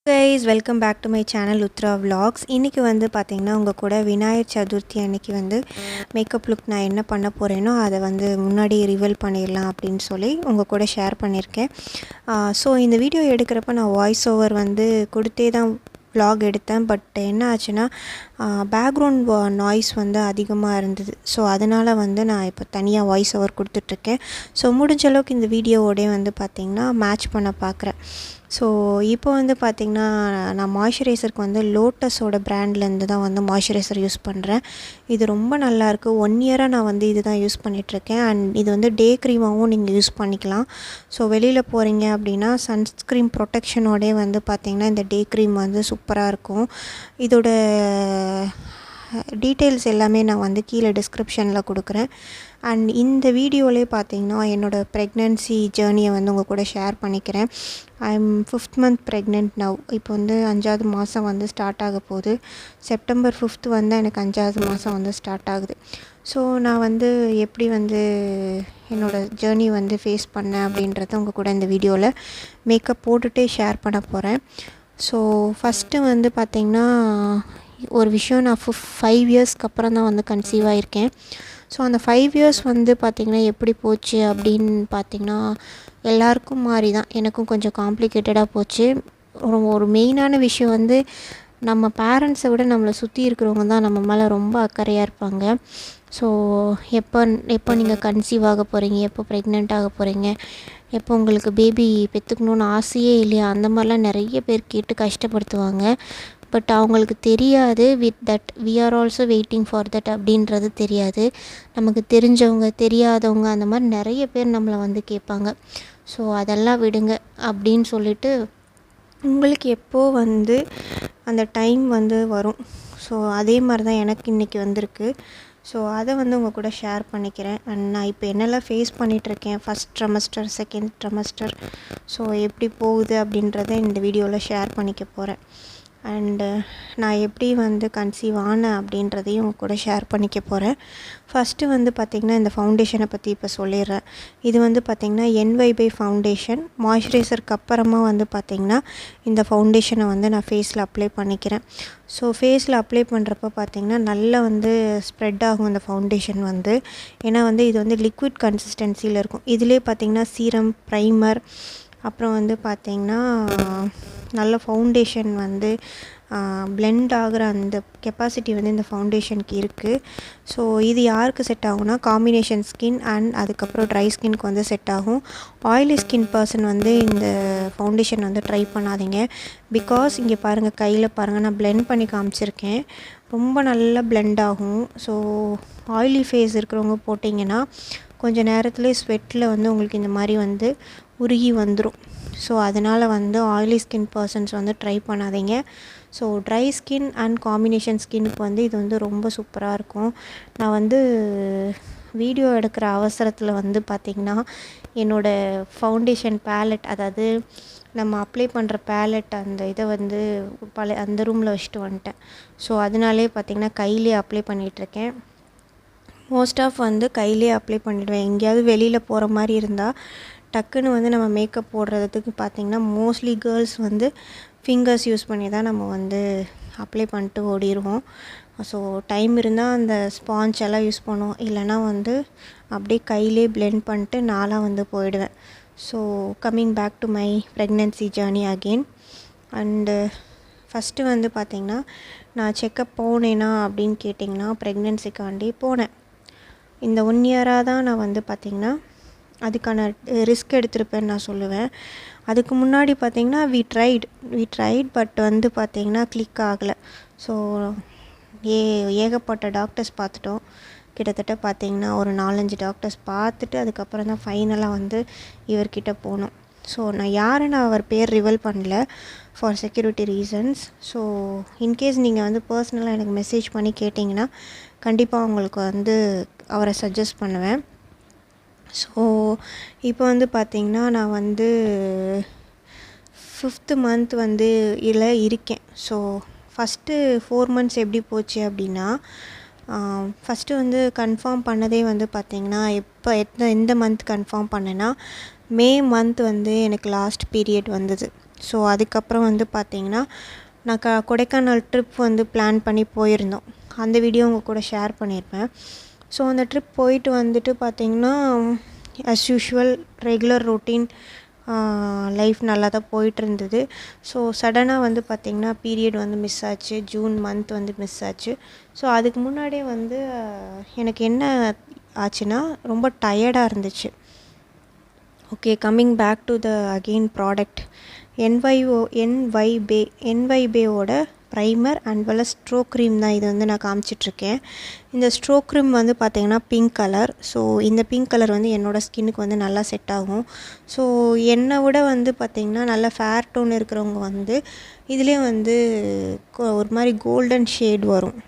Guys welcome back to my channel Uthra vlogs. இன்றைக்கி வந்து பார்த்திங்கன்னா உங்கள் கூட விநாயகர் சதுர்த்தி அன்றைக்கி வந்து மேக்கப் லுக் நான் என்ன பண்ண போகிறேனோ அதை வந்து முன்னாடி ரிவீல் பண்ணிடலாம் அப்படின்னு சொல்லி உங்கள் கூட ஷேர் பண்ணியிருக்கேன். ஸோ இந்த வீடியோ எடுக்கிறப்ப நான் வாய்ஸ் ஓவர் வந்து கொடுத்தே தான் vlog எடுத்தேன். பட் என்ன ஆச்சுன்னா பேக்ரவுண்ட் நாய்ஸ் வந்து அதிகமாக இருந்தது. ஸோ அதனால் வந்து நான் இப்போ தனியாக வாய்ஸ் ஓவர் கொடுத்துட்ருக்கேன். ஸோ முடிஞ்ச அளவுக்கு இந்த வீடியோவோடய வந்து பார்த்திங்கன்னா மேட்ச் பண்ண பார்க்குறேன். ஸோ இப்போ வந்து பார்த்திங்கன்னா நான் மாய்ஸ்சரைசருக்கு வந்து லோட்டஸோட பிராண்ட்லேருந்து தான் வந்து மாய்ஸ்சரைசர் யூஸ் பண்ணுறேன். இது ரொம்ப நல்லாயிருக்கு. 1 இயராக நான் வந்து இது தான் யூஸ் பண்ணிகிட்ருக்கேன். அண்ட் இது வந்து டே க்ரீமாகவும் நீங்கள் யூஸ் பண்ணிக்கலாம். ஸோ வெளியில் போகிறீங்க அப்படின்னா சன்ஸ்க்ரீன் ப்ரொடெக்ஷனோடே வந்து பார்த்திங்கன்னா இந்த டே க்ரீம் வந்து சூப்பராக இருக்கும். இதோட டீட்டெயில்ஸ் எல்லாமே நான் வந்து கீழே டிஸ்கிரிப்ஷனில் கொடுக்குறேன். அண்ட் இந்த வீடியோவிலே பார்த்திங்கன்னா என்னோடய ப்ரெக்னென்சி ஜேர்னியை வந்து உங்கள் கூட ஷேர் பண்ணிக்கிறேன். I am 5th month pregnant now. இப்போ வந்து 5வது மாதம் வந்து ஸ்டார்ட் ஆக போகுது. செப்டம்பர் 5th வந்து எனக்கு 5வது மாதம் வந்து ஸ்டார்ட் ஆகுது. ஸோ நான் வந்து எப்படி வந்து என்னோடய ஜேர்னி வந்து ஃபேஸ் பண்ணேன் அப்படின்றத உங்கள் கூட இந்த வீடியோவில் மேக்கப் போட்டுகிட்டே ஷேர் பண்ண போகிறேன். ஸோ ஃபஸ்ட்டு வந்து பார்த்திங்கன்னா ஒரு விஷயம், நான் 5 இயர்ஸ்க்கு அப்புறம் தான் வந்து கன்சீவ் ஆகியிருக்கேன். ஸோ அந்த 5 இயர்ஸ் வந்து பார்த்திங்கன்னா எப்படி போச்சு அப்படின்னு பார்த்திங்கன்னா எல்லாருக்கும் மாதிரி தான் எனக்கும் கொஞ்சம் காம்ப்ளிகேட்டடாக போச்சு. ஒரு மெயினான விஷயம் வந்து நம்ம பேரண்ட்ஸை விட நம்மளை சுற்றி இருக்கிறவங்க தான் நம்ம மேலே ரொம்ப அக்கறையாக இருப்பாங்க. ஸோ எப்போ நீங்கள் கன்சீவ் ஆக போகிறீங்க, எப்போ ப்ரெக்னென்ட் ஆக போகிறீங்க, எப்போ உங்களுக்கு பேபி பெற்றுக்கணுன்னு ஆசையே இல்லையா, அந்த மாதிரிலாம் நிறைய பேர் கேட்டு கஷ்டப்படுத்துவாங்க. பட் அவங்களுக்கு தெரியாது we are also waiting for that அப்படின்றது தெரியாது. நமக்கு தெரிஞ்சவங்க தெரியாதவங்க அந்த மாதிரி நிறைய பேர் நம்மளை வந்து கேட்பாங்க. ஸோ அதெல்லாம் விடுங்க அப்படின்னு சொல்லிட்டு உங்களுக்கு எப்போ வந்து அந்த டைம் வந்து வரும். ஸோ அதே மாதிரி தான் எனக்கு இன்றைக்கி வந்திருக்கு. ஸோ அதை வந்து உங்கள் கூட ஷேர் பண்ணிக்கிறேன். அண்ட் நான் இப்போ என்னெல்லாம் ஃபேஸ் பண்ணிகிட்ருக்கேன், ஃபஸ்ட் ட்ரமஸ்டர், செகண்ட் ட்ரமஸ்டர், ஸோ எப்படி போகுது அப்படின்றத இந்த வீடியோவில் ஷேர் பண்ணிக்க போகிறேன். அண்டு நான் எப்படி வந்து கன்சீவ் ஆனேன் அப்படின்றதையும் உங்கள் கூட ஷேர் பண்ணிக்க போகிறேன். ஃபஸ்ட்டு வந்து பார்த்திங்கன்னா இந்த ஃபவுண்டேஷனை பற்றி இப்போ சொல்லிடுறேன். இது வந்து பார்த்திங்கன்னா NYBY ஃபவுண்டேஷன். மாய்ஸ்சரைசருக்கு அப்புறமா வந்து பார்த்திங்கன்னா இந்த ஃபவுண்டேஷனை வந்து நான் ஃபேஸில் அப்ளை பண்ணிக்கிறேன். ஸோ ஃபேஸில் அப்ளை பண்ணுறப்ப பார்த்திங்கன்னா நல்லா வந்து ஸ்ப்ரெட் ஆகும் இந்த ஃபவுண்டேஷன் வந்து. ஏன்னா வந்து இது வந்து லிக்விட் கன்சிஸ்டன்சியில் இருக்கும். இதிலே பார்த்திங்கன்னா சீரம், ப்ரைமர், அப்புறம் வந்து பார்த்திங்கன்னா நல்ல ஃபவுண்டேஷன் வந்து பிளெண்ட் ஆகிற அந்த கெப்பாசிட்டி வந்து இந்த ஃபவுண்டேஷனுக்கு இருக்குது. ஸோ இது யாருக்கு செட் ஆகும்னா காம்பினேஷன் ஸ்கின் அண்ட் அதுக்கப்புறம் ட்ரை ஸ்கின்க்கு வந்து செட் ஆகும். ஆயிலி ஸ்கின் பர்சன் வந்து இந்த ஃபவுண்டேஷன் வந்து ட்ரை பண்ணாதீங்க. பிகாஸ் இங்கே பாருங்கள், கையில் பாருங்கள், நான் பிளெண்ட் பண்ணி காமிச்சிருக்கேன். ரொம்ப நல்லா பிளெண்ட் ஆகும். ஸோ ஆயிலி ஃபேஸ் இருக்கிறவங்க போட்டிங்கன்னா கொஞ்சம் நேரத்துலேயே ஸ்வெட்டில் வந்து உங்களுக்கு இந்த மாதிரி வந்து உருகி வந்துடும். ஸோ அதனால் வந்து ஆயிலி ஸ்கின் பர்சன்ஸ் வந்து ட்ரை பண்ணாதீங்க. So dry skin and combination ஸ்கின்னுக்கு வந்து இது வந்து ரொம்ப சூப்பராக இருக்கும். நான் வந்து வீடியோ எடுக்கிற அவசரத்தில் வந்து பார்த்திங்கன்னா என்னோடய ஃபவுண்டேஷன் பேலட், அதாவது நம்ம அப்ளை பண்ணுற பேலட், அந்த இதை வந்து அந்த ரூமில் வச்சுட்டு வந்துட்டேன். ஸோ அதனாலே பார்த்திங்கன்னா கையிலே அப்ளை பண்ணிகிட்ருக்கேன். மோஸ்ட் ஆஃப் வந்து கையிலே அப்ளை பண்ணிவிடுவேன். எங்கேயாவது வெளியில் போகிற மாதிரி இருந்தால் டக்குன்னு வந்து நம்ம மேக்கப் போடுறதுக்கு பார்த்திங்கன்னா மோஸ்ட்லி கேர்ள்ஸ் வந்து ஃபிங்கர்ஸ் யூஸ் பண்ணி தான் நம்ம வந்து அப்ளை பண்ணிட்டு ஓடிடுவோம். ஸோ டைம் இருந்தால் அந்த ஸ்பாஞ்ச் எல்லாம் யூஸ் பண்ணுவோம். இல்லைனா வந்து அப்படியே கையிலே பிளெண்ட் பண்ணிட்டு நானாக வந்து போயிடுவேன். So coming back to my pregnancy journey again. And first வந்து பார்த்திங்கன்னா நான் செக்கப் போனேனா அப்படின்னு கேட்டிங்கன்னா ப்ரெக்னென்சிக்காண்டி போனேன். இந்த 1 இயராக தான் நான் வந்து பார்த்திங்கன்னா அதுக்கான ரிஸ்க் எடுத்திருப்பேன்னு நான் சொல்லுவேன். அதுக்கு முன்னாடி பார்த்திங்கன்னா வி ட்ரைட் பட் வந்து பார்த்திங்கன்னா கிளிக் ஆகலை. ஸோ ஏகப்பட்ட டாக்டர்ஸ் பார்த்துட்டோம். கிட்டத்தட்ட பார்த்திங்கன்னா ஒரு 4-5 டாக்டர்ஸ் பார்த்துட்டு அதுக்கப்புறம் தான் ஃபைனலாக வந்து இவர்கிட்ட போனோம். ஸோ நான் அவர் பேர் ரிவீல் பண்ணல for security reasons. So in case நீங்கள் வந்து பர்சனலாக எனக்கு மெசேஜ் பண்ணி கேட்டிங்கன்னா கண்டிப்பாக உங்களுக்கு வந்து அவரை சஜஸ்ட் பண்ணுவேன். ஸோ இப்போ வந்து பார்த்திங்கன்னா நான் வந்து 5th month வந்து இதில் இருக்கேன். ஸோ ஃபஸ்ட்டு 4 months எப்படி போச்சு அப்படின்னா, ஃபஸ்ட்டு வந்து கன்ஃபார்ம் பண்ணதே வந்து பார்த்திங்கன்னா எந்த மந்த் கன்ஃபார்ம் பண்ணேன்னா மே மந்த் வந்து எனக்கு லாஸ்ட் பீரியட் வந்தது. ஸோ அதுக்கப்புறம் வந்து பார்த்திங்கன்னா நான் கொடைக்கானல் ட்ரிப் வந்து பிளான் பண்ணி போயிருந்தோம். அந்த வீடியோ உங்கள் கூட ஷேர் பண்ணியிருப்பேன். ஸோ அந்த ட்ரிப் போயிட்டு வந்துட்டு பார்த்திங்கன்னா as usual regular routine life நல்லா தான் போயிட்டுருந்தது. ஸோ சடனாக வந்து பார்த்திங்கன்னா பீரியட் வந்து மிஸ் ஆச்சு. ஜூன் மந்த் வந்து மிஸ் ஆச்சு. ஸோ அதுக்கு முன்னாடியே வந்து எனக்கு என்ன ஆச்சுன்னா ரொம்ப டயர்டாக இருந்துச்சு. Okay, coming back to the again product என்வைபேவோட primer and well stroke cream தான் இது வந்து நான் காமிச்சிட்ருக்கேன். இந்த ஸ்ட்ரோக் க்ரீம் வந்து பார்த்திங்கன்னா பிங்க் கலர். ஸோ இந்த பிங்க் கலர் வந்து என்னோடய ஸ்கின்னுக்கு வந்து நல்லா செட் ஆகும். ஸோ என்னை விட வந்து பார்த்திங்கன்னா நல்லா ஃபேர் டோன் இருக்கிறவங்க வந்து இதுலேயே வந்து ஒரு மாதிரி கோல்டன் ஷேட் வரும்.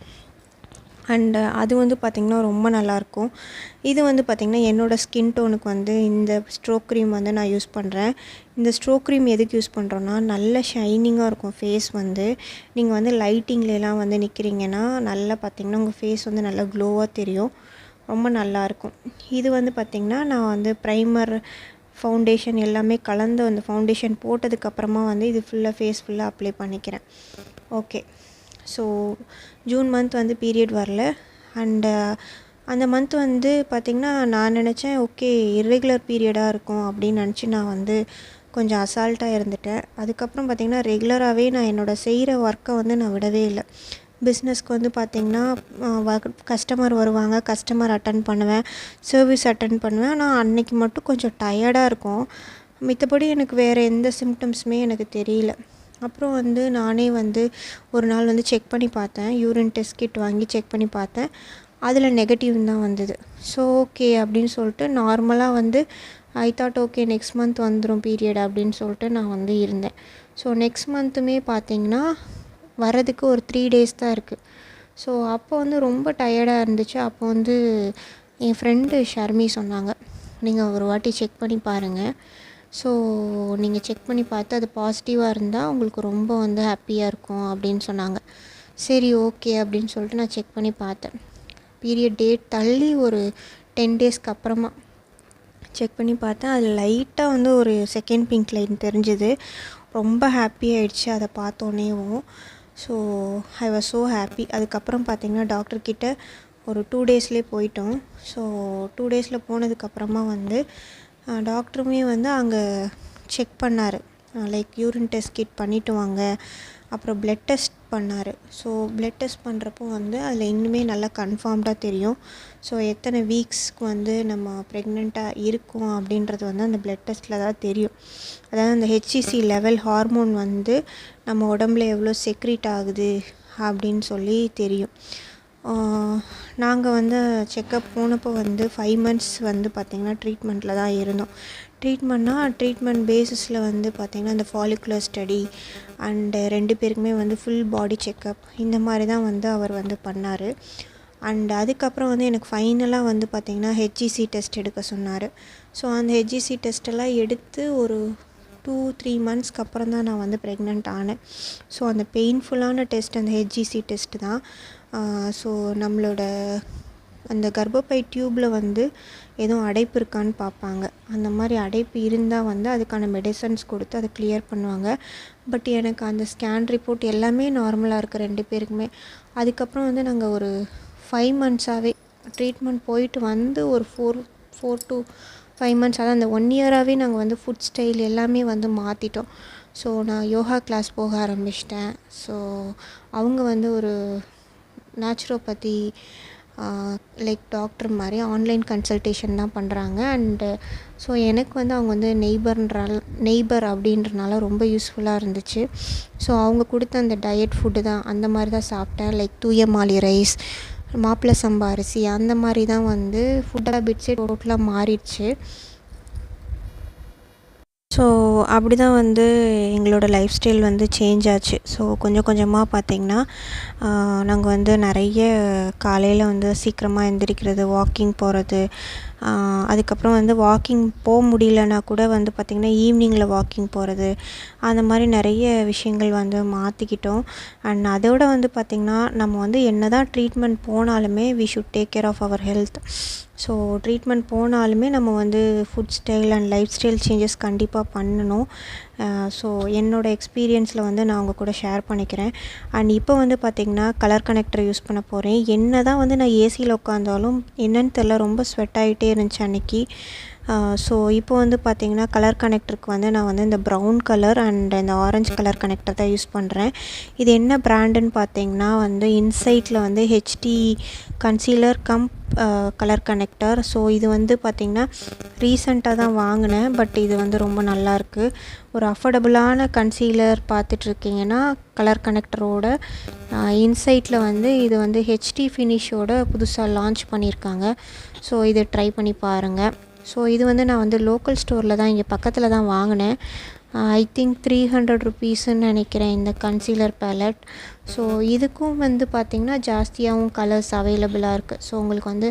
அண்டு அது வந்து பார்த்திங்கன்னா ரொம்ப நல்லாயிருக்கும். இது வந்து பார்த்திங்கன்னா என்னோடய ஸ்கின் டோனுக்கு வந்து இந்த ஸ்ட்ரோக் க்ரீம் வந்து நான் யூஸ் பண்ணுறேன். இந்த ஸ்ட்ரோக் க்ரீம் எதுக்கு யூஸ் பண்ணுறோன்னா நல்ல ஷைனிங்காக இருக்கும் ஃபேஸ் வந்து. நீங்கள் வந்து லைட்டிங்லாம் வந்து நிற்கிறீங்கன்னா நல்லா பார்த்திங்கன்னா உங்கள் ஃபேஸ் வந்து நல்லா க்ளோவாக தெரியும். ரொம்ப நல்லாயிருக்கும். இது வந்து பார்த்திங்கன்னா நான் வந்து ப்ரைமர் ஃபவுண்டேஷன் எல்லாமே கலந்து அந்த ஃபவுண்டேஷன் போட்டதுக்கப்புறமா வந்து இது ஃபேஸ் ஃபுல்லாக அப்ளை பண்ணிக்கிறேன். ஓகே, ஸோ ஜூன் மந்த் வந்து பீரியட் வரல. அண்டு அந்த மந்த் வந்து பார்த்திங்கன்னா நான் நினச்சேன் ஓகே இர்ரெகுலர் பீரியடாக இருக்கும் அப்படின்னு நினச்சி நான் வந்து கொஞ்சம் அசால்ட்டாக இருந்துட்டேன். அதுக்கப்புறம் பார்த்திங்கன்னா ரெகுலராகவே நான் என்னோடய செய்கிற ஒர்க்கை வந்து நான் விடவே இல்லை. பிஸ்னஸ்க்கு வந்து பார்த்திங்கன்னா கஸ்டமர் வருவாங்க, கஸ்டமர் அட்டன் பண்ணுவேன், சர்வீஸ் அட்டன் பண்ணுவேன். ஆனால் அன்னைக்கு மட்டும் கொஞ்சம் டயர்டாக இருக்கும். மித்தபடி எனக்கு வேறு எந்த சிம்டம்ஸுமே எனக்கு தெரியல. அப்புறம் வந்து நானே வந்து ஒரு நாள் வந்து செக் பண்ணி பார்த்தேன். யூரின் டெஸ்ட் கிட் வாங்கி செக் பண்ணி பார்த்தேன். அதில் நெகட்டிவ் தான் வந்தது. ஸோ ஓகே அப்படின்னு சொல்லிட்டு நார்மலாக வந்து I thought okay next month வந்துடும் பீரியட் அப்படின்னு சொல்லிட்டு நான் வந்து இருந்தேன். ஸோ நெக்ஸ்ட் மந்த்துமே பார்த்திங்கன்னா வரதுக்கு ஒரு 3 days தான் இருக்குது. ஸோ அப்போ வந்து ரொம்ப டயர்டாக இருந்துச்சு. அப்போ வந்து என் ஃப்ரெண்டு ஷர்மி சொன்னாங்க, நீங்கள் ஒரு வாட்டி செக் பண்ணி பாருங்கள். ஸோ நீங்கள் செக் பண்ணி பார்த்து அது பாசிட்டிவாக இருந்தால் உங்களுக்கு ரொம்ப வந்து ஹாப்பியாக இருக்கும் அப்படின்னு சொன்னாங்க. சரி ஓகே அப்படின்னு சொல்லிட்டு நான் செக் பண்ணி பார்த்தேன். பீரியட் டேட் தள்ளி ஒரு 10 daysக்கு அப்புறமா செக் பண்ணி பார்த்தேன். அது லைட்டாக வந்து ஒரு செகண்ட் பிங்க் லைன் தெரிஞ்சுது. ரொம்ப ஹாப்பி ஆகிடுச்சு அதை பார்த்தோன்னேவும். So I was so happy. அதுக்கப்புறம் பார்த்திங்கன்னா டாக்டர்கிட்ட ஒரு 2 daysலேயே போயிட்டோம். ஸோ 2 daysல போனதுக்கப்புறமா வந்து டாக்டருமே வந்து அங்கே செக் பண்ணார். லைக் யூரின் டெஸ்ட் கிட் பண்ணிவிட்டு வாங்க, அப்புறம் ப்ளட் டெஸ்ட் பண்ணார். ஸோ ப்ளட் டெஸ்ட் பண்ணுறப்போ வந்து அதில் இன்னுமே நல்லா கன்ஃபார்ம்டாக தெரியும். ஸோ எத்தனை வீக்ஸ்க்கு வந்து நம்ம ப்ரெக்னெண்ட்டாக இருக்கோம் அப்படின்றது வந்து அந்த ப்ளட் டெஸ்ட்டில் தான் தெரியும். அதாவது அந்த ஹெச்சிசி லெவல் ஹார்மோன் வந்து நம்ம உடம்புல எவ்வளோ செக்ரீட் ஆகுது அப்படின்னு சொல்லி தெரியும். நாங்கள் வந்து செக்கப் போனப்போ வந்து 5 months வந்து பார்த்திங்கன்னா ட்ரீட்மெண்ட்டில் தான் இருந்தோம். ட்ரீட்மெண்ட் பேஸிஸில் வந்து பார்த்திங்கன்னா இந்த ஃபாலிகுலர் ஸ்டடி அண்டு 2 பேருக்குமே வந்து ஃபுல் பாடி செக்கப் இந்த மாதிரி தான் வந்து அவர் வந்து பண்ணார். அண்ட் அதுக்கப்புறம் வந்து எனக்கு ஃபைனலாக வந்து பார்த்திங்கன்னா ஹெச்சிசி டெஸ்ட் எடுக்க சொன்னார். ஸோ அந்த ஹெச்சிசி டெஸ்ட்டெல்லாம் எடுத்து ஒரு 2-3 monthsக்கு அப்புறம் தான் நான் வந்து ப்ரெக்னென்ட் ஆனேன். ஸோ அந்த பெயின்ஃபுல்லான டெஸ்ட் அந்த ஹெச்சிசி டெஸ்ட்டு தான். ஸோ நம்மளோட அந்த கர்ப்பப்பை டியூப்பில் வந்து எதுவும் அடைப்பு இருக்கான்னு பார்ப்பாங்க. அந்த மாதிரி அடைப்பு இருந்தால் வந்து அதுக்கான மெடிசன்ஸ் கொடுத்து அதை கிளியர் பண்ணுவாங்க. பட் எனக்கு அந்த ஸ்கேன் ரிப்போர்ட் எல்லாமே நார்மலாக இருக்குது 2 பேருக்குமே. அதுக்கப்புறம் வந்து நாங்கள் ஒரு 5 monthsஆகவே ட்ரீட்மெண்ட் போயிட்டு வந்து ஒரு 4 to 5 months அதான் அந்த 1 yearஆகவே நாங்கள் வந்து ஃபுட் ஸ்டைல் எல்லாமே வந்து மாற்றிட்டோம். ஸோ நான் யோகா கிளாஸ் போக ஆரம்பிச்சிட்டேன். ஸோ அவங்க வந்து ஒரு நேச்சுரோபதி லைக் டாக்டர் மாதிரி ஆன்லைன் கன்சல்டேஷன் தான் பண்ணுறாங்க. அண்டு ஸோ எனக்கு வந்து அவங்க வந்து நெய்பர் அப்படின்றனால ரொம்ப யூஸ்ஃபுல்லாக இருந்துச்சு. ஸோ அவங்க கொடுத்த அந்த டயட் ஃபுட்டு தான் அந்த மாதிரி தான் சாப்பிட்டேன். லைக் தூய மாலி ரைஸ், மாப்பிள்ளை சம்பா அரிசி அந்த மாதிரி தான் வந்து ஃபுட் ஹேபிட்ஸே டோட்டலாக மாறிடுச்சு. ஸோ அப்படி தான் வந்து எங்களோட லைஃப் ஸ்டைல் வந்து சேஞ்ச் ஆச்சு. ஸோ கொஞ்சம் கொஞ்சமாக பார்த்திங்கன்னா நாங்கள் வந்து நிறைய காலையில் வந்து சீக்கிரமாக எந்திரிக்கிறது, வாக்கிங் போகிறது, அதுக்கப்புறம் வந்து வாக்கிங் போக முடியலனா கூட வந்து பார்த்திங்கன்னா ஈவினிங்கில் வாக்கிங் போகிறது, அந்த மாதிரி நிறைய விஷயங்கள் வந்து மாற்றிக்கிட்டோம். அண்ட் அதோட வந்து பார்த்திங்கன்னா நம்ம வந்து என்ன தான் ட்ரீட்மெண்ட் போனாலுமே we should take care of our health. So treatment போனாலுமே நம்ம வந்து food style and lifestyle changes கண்டிப்பாக பண்ணணும். ஸோ என்னோடய எக்ஸ்பீரியன்ஸில் வந்து நான் உங்கள் கூட ஷேர் பண்ணிக்கிறேன். அண்ட் இப்போ வந்து பார்த்திங்கன்னா கலர் கனெக்டர் யூஸ் பண்ண போகிறேன். என்ன தான் வந்து நான் ஏசியில் உட்காந்தாலும் என்னன்னு தெரில, ரொம்ப ஸ்வெட் ஆகிட்டே இருந்துச்சு அன்றைக்கி. ஸோ இப்போ வந்து பார்த்திங்கன்னா கலர் கனெக்டருக்கு வந்து நான் வந்து இந்த ப்ரௌன் கலர் அண்ட் இந்த ஆரஞ்சு கலர் கனெக்டர் தான் யூஸ் பண்ணுறேன். இது என்ன பிராண்டுன்னு பார்த்திங்கன்னா வந்து இன்சைட்டில் வந்து HD concealer come colour connector. So இது வந்து பார்த்திங்கன்னா ரீசெண்டாக தான் வாங்கினேன். பட் இது வந்து ரொம்ப நல்லாயிருக்கு. ஒரு அஃபோர்டபுளான கன்சீலர் பார்த்துட்ருக்கீங்கன்னா கலர் கனெக்டரோட இன்சைட்டில் வந்து இது வந்து ஹெச்டி ஃபினிஷோட புதுசாக லான்ச் பண்ணியிருக்காங்க. ஸோ இதை ட்ரை பண்ணி பாருங்கள். ஸோ இது வந்து நான் வந்து லோக்கல் ஸ்டோரில் தான் இங்கே பக்கத்தில் தான் வாங்கினேன். ஐ திங்க் 300 ருபீஸ்ன்னு நினைக்கிறேன் இந்த கன்சீலர் பேலட். ஸோ இதுக்கும் வந்து பார்த்திங்கன்னா ஜாஸ்தியாகவும் கலர்ஸ் அவைலபிளாக இருக்குது. ஸோ உங்களுக்கு வந்து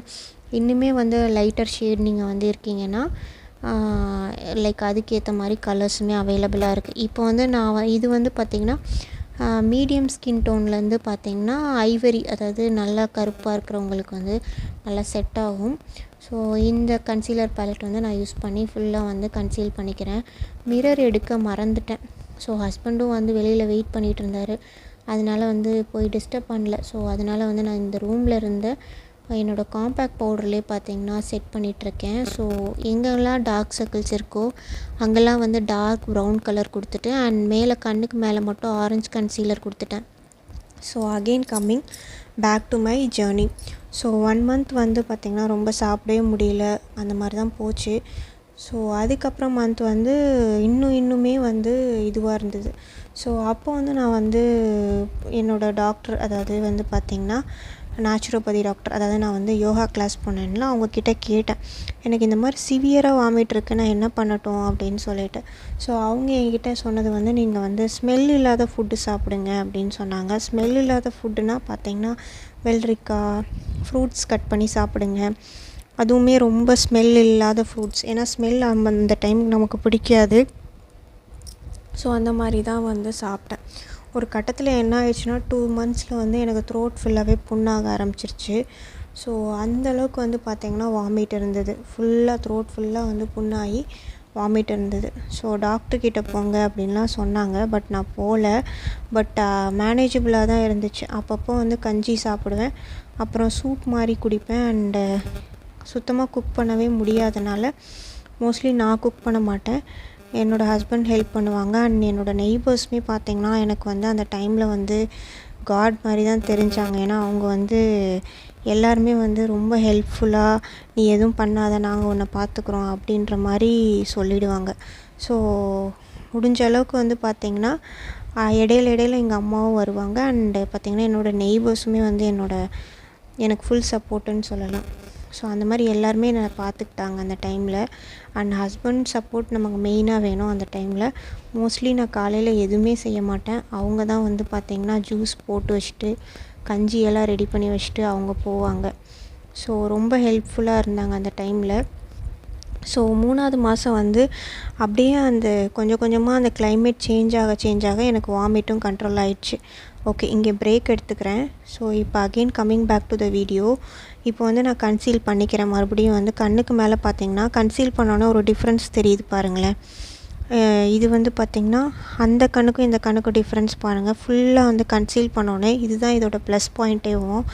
இன்னுமே வந்து லைட்டர் ஷேட் நீங்கள் வந்து இருக்கீங்கன்னா லைக் அதுக்கேற்ற மாதிரி கலர்ஸுமே அவைலபிளாக இருக்குது. இப்போ வந்து நான் இது வந்து பார்த்திங்கன்னா மீடியம் ஸ்கின் டோன்லேருந்து பார்த்திங்கன்னா ஐவரி, அதாவது நல்லா கருப்பாக இருக்கிறவங்களுக்கு வந்து நல்லா செட் ஆகும். ஸோ இந்த கன்சீலர் பேலட் வந்து நான் யூஸ் பண்ணி ஃபுல்லாக வந்து கன்சீல் பண்ணிக்கிறேன். மிரர் எடுக்க மறந்துட்டேன். ஸோ ஹஸ்பண்டும் வந்து வெளியில் வெயிட் பண்ணிகிட்டு இருந்தார். அதனால் வந்து போய் டிஸ்டர்ப் பண்ணல. ஸோ அதனால் வந்து நான் இந்த ரூமில் இருந்த என்னோடய காம்பேக்ட் பவுடர்லேயே பார்த்திங்கன்னா செட் பண்ணிகிட்ருக்கேன். ஸோ எங்கெல்லாம் டார்க் சர்க்கிள்ஸ் இருக்கோ அங்கெல்லாம் வந்து டார்க் ப்ரௌன் கலர் கொடுத்துட்டு அண்ட் மேலே கண்ணுக்கு மேலே மட்டும் ஆரஞ்சு கன்சீலர் கொடுத்துட்டேன். So again coming back to my journey. So 1 month வந்து பார்த்திங்கன்னா ரொம்ப சாப்பிடவே முடியல, அந்த மாதிரி தான் போச்சு. ஸோ அதுக்கப்புறம் மந்த் வந்து இன்னுமே வந்து இதுவாக இருந்தது. ஸோ அப்போ வந்து நான் வந்து என்னோடய டாக்டர், அதாவது வந்து பார்த்திங்கன்னா நேச்சுரோபதி டாக்டர், அதாவது நான் வந்து யோகா கிளாஸ் போனேன்ல, அவங்கக்கிட்ட கேட்டேன் எனக்கு இந்த மாதிரி சிவியராக வாமிட் இருக்குது, நான் என்ன பண்ணட்டும் அப்படின்னு சொல்லிட்டு. ஸோ அவங்க என்கிட்ட சொன்னது வந்து நீங்கள் வந்து ஸ்மெல் இல்லாத ஃபுட்டு சாப்பிடுங்க அப்படின்னு சொன்னாங்க. ஸ்மெல் இல்லாத ஃபுட்டுனா பார்த்திங்கன்னா வெள்ளரிக்காய், ஃப்ரூட்ஸ் கட் பண்ணி சாப்பிடுங்க. அதுவுமே ரொம்ப ஸ்மெல் இல்லாத ஃப்ரூட்ஸ், ஏன்னா ஸ்மெல் அந்த டைமுக்கு நமக்கு பிடிக்காது. ஸோ அந்த மாதிரி தான் வந்து சாப்பிட்டேன். ஒரு கட்டத்தில் என்ன ஆயிடுச்சுன்னா 2 மந்த்ஸில் வந்து எனக்கு த்ரோட் ஃபுல்லாகவே புண்ணாக ஆரம்பிச்சிருச்சு. ஸோ அந்தளவுக்கு வந்து பார்த்திங்கன்னா வாமிட் இருந்தது. ஃபுல்லாக த்ரோட் ஃபுல்லாக வந்து புண்ணாகி வாமிட் இருந்தது. ஸோ டாக்டர்கிட்ட போங்க அப்படின்லாம் சொன்னாங்க. பட் நான் போகல. பட் மேனேஜபிளாக தான் இருந்துச்சு. அப்பப்போ வந்து கஞ்சி சாப்பிடுவேன், அப்புறம் சூப் மாதிரி குடிப்பேன். அண்டு சுத்தமாக குக் பண்ணவே முடியாதனால மோஸ்ட்லி நான் குக் பண்ண மாட்டேன், என்னோடய ஹஸ்பண்ட் ஹெல்ப் பண்ணுவாங்க. அண்ட் என்னோடய நெய்பர்ஸுமே பார்த்திங்கன்னா எனக்கு வந்து அந்த டைமில் வந்து காட் மாதிரி தான் தெரிஞ்சாங்க. ஏன்னா அவங்க வந்து எல்லாருமே வந்து ரொம்ப ஹெல்ப்ஃபுல்லாக, நீ எதுவும் பண்ணாத, நாங்கள் உன்னை பார்த்துக்குறோம் அப்படின்ற மாதிரி சொல்லிவிடுவாங்க. ஸோ முடிஞ்ச அளவுக்கு வந்து பார்த்திங்கன்னா இடையில எங்கள் அம்மாவும் வருவாங்க. அண்டு பார்த்திங்கன்னா என்னோடய நெய்பர்ஸுமே வந்து எனக்கு ஃபுல் சப்போர்ட்டுன்னு சொல்லலாம். ஸோ அந்த மாதிரி எல்லாருமே என்னை பார்த்துக்கிட்டாங்க அந்த டைமில். அண்ட் ஹஸ்பண்ட் சப்போர்ட் நமக்கு மெயினாக வேணும் அந்த டைமில். மோஸ்ட்லி நான் காலையில் எதுவுமே செய்ய மாட்டேன். அவங்க தான் வந்து பார்த்திங்கன்னா ஜூஸ் போட்டு வச்சுட்டு கஞ்சியெல்லாம் ரெடி பண்ணி வச்சுட்டு அவங்க போவாங்க. ஸோ ரொம்ப ஹெல்ப்ஃபுல்லாக இருந்தாங்க அந்த டைமில். ஸோ 3ஆவது மாதம் வந்து அப்படியே அந்த கொஞ்சம் கொஞ்சமாக அந்த கிளைமேட் சேஞ்ச் ஆக எனக்கு வாமிட்டும் கண்ட்ரோல் ஆகிடுச்சு. ஓகே, இங்கே பிரேக் எடுத்துக்கிறேன். ஸோ இப்போ again coming back to the video. இப்போ வந்து நான் கன்சீல் பண்ணிக்கிறேன். மறுபடியும் வந்து கண்ணுக்கு மேலே பார்த்திங்கன்னா கன்சீல் பண்ணோன்னே ஒரு டிஃப்ரென்ஸ் தெரியுது பாருங்களேன். இது வந்து பார்த்திங்கன்னா அந்த கண்ணுக்கும் இந்த கண்ணுக்கும் டிஃப்ரென்ஸ் பாருங்கள். ஃபுல்லாக வந்து கன்சீல் பண்ணோன்னே இதுதான் இதோட ப்ளஸ் பாயிண்ட்டேவும்.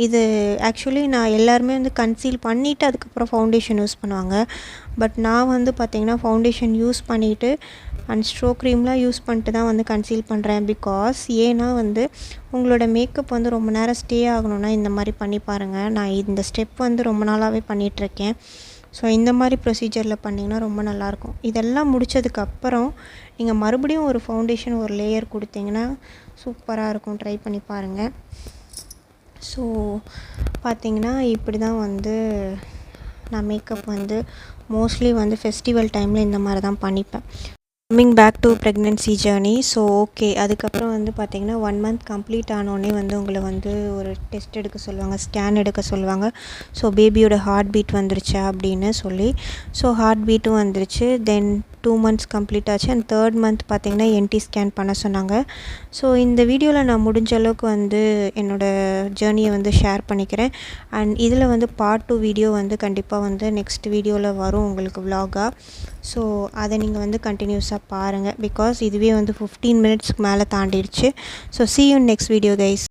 இது ஆக்சுவலி நான் எல்லாருமே வந்து கன்சீல் பண்ணிவிட்டு அதுக்கப்புறம் ஃபவுண்டேஷன் யூஸ் பண்ணுவாங்க. பட் நான் வந்து பார்த்திங்கன்னா ஃபவுண்டேஷன் யூஸ் பண்ணிவிட்டு அண்ட் ஸ்ட்ரோக் க்ரீம்லாம் யூஸ் பண்ணிட்டு தான் வந்து கன்சீல் பண்ணுறேன். பிகாஸ் ஏன்னா வந்து உங்களோட மேக்கப் வந்து ரொம்ப நேரம் ஸ்டே ஆகணும்னா இந்த மாதிரி பண்ணி பாருங்கள். நான் இந்த ஸ்டெப் வந்து ரொம்ப நாளாகவே பண்ணிகிட்ருக்கேன். ஸோ இந்த மாதிரி ப்ரொசீஜரில் பண்ணிங்கன்னா ரொம்ப நல்லாயிருக்கும். இதெல்லாம் முடித்ததுக்கப்புறம் நீங்கள் மறுபடியும் ஒரு ஃபவுண்டேஷன் ஒரு லேயர் கொடுத்தீங்கன்னா சூப்பராக இருக்கும். ட்ரை பண்ணி பாருங்கள். ஸோ பார்த்திங்கன்னா இப்படி தான் வந்து நான் மேக்கப் வந்து மோஸ்ட்லி வந்து ஃபெஸ்டிவல் டைமில் இந்த மாதிரி தான் பண்ணிப்பேன். Coming back to pregnancy journey. So okay, அதுக்கப்புறம் வந்து பார்த்திங்கன்னா 1 மந்த் கம்ப்ளீட் ஆனோடனே வந்து உங்களை வந்து ஒரு டெஸ்ட் எடுக்க சொல்லுவாங்க, ஸ்கேன் எடுக்க சொல்லுவாங்க. ஸோ பேபியோட ஹார்ட் பீட் வந்துருச்சா அப்படின்னு சொல்லி. ஸோ ஹார்ட் பீட்டும் வந்துருச்சு. தென் 2 மந்த்ஸ் கம்ப்ளீட் ஆச்சு. அண்ட் 3rd மந்த் பார்த்திங்கன்னா என்டி ஸ்கேன் பண்ண சொன்னாங்க. ஸோ இந்த வீடியோவில் நான் முடிஞ்ச அளவுக்கு வந்து என்னோடய ஜேர்னியை வந்து ஷேர் பண்ணிக்கிறேன். அண்ட் இதில் வந்து பார்ட் 2 வீடியோ வந்து கண்டிப்பாக வந்து நெக்ஸ்ட் வீடியோவில் வரும் உங்களுக்கு விலாகாக. ஸோ அதை நீங்கள் வந்து கண்டினியூஸாக பாருங்கள். பிகாஸ் இதுவே வந்து 15 மினிட்ஸ்க்கு மேலே தாண்டிடுச்சு. So see you in next video guys.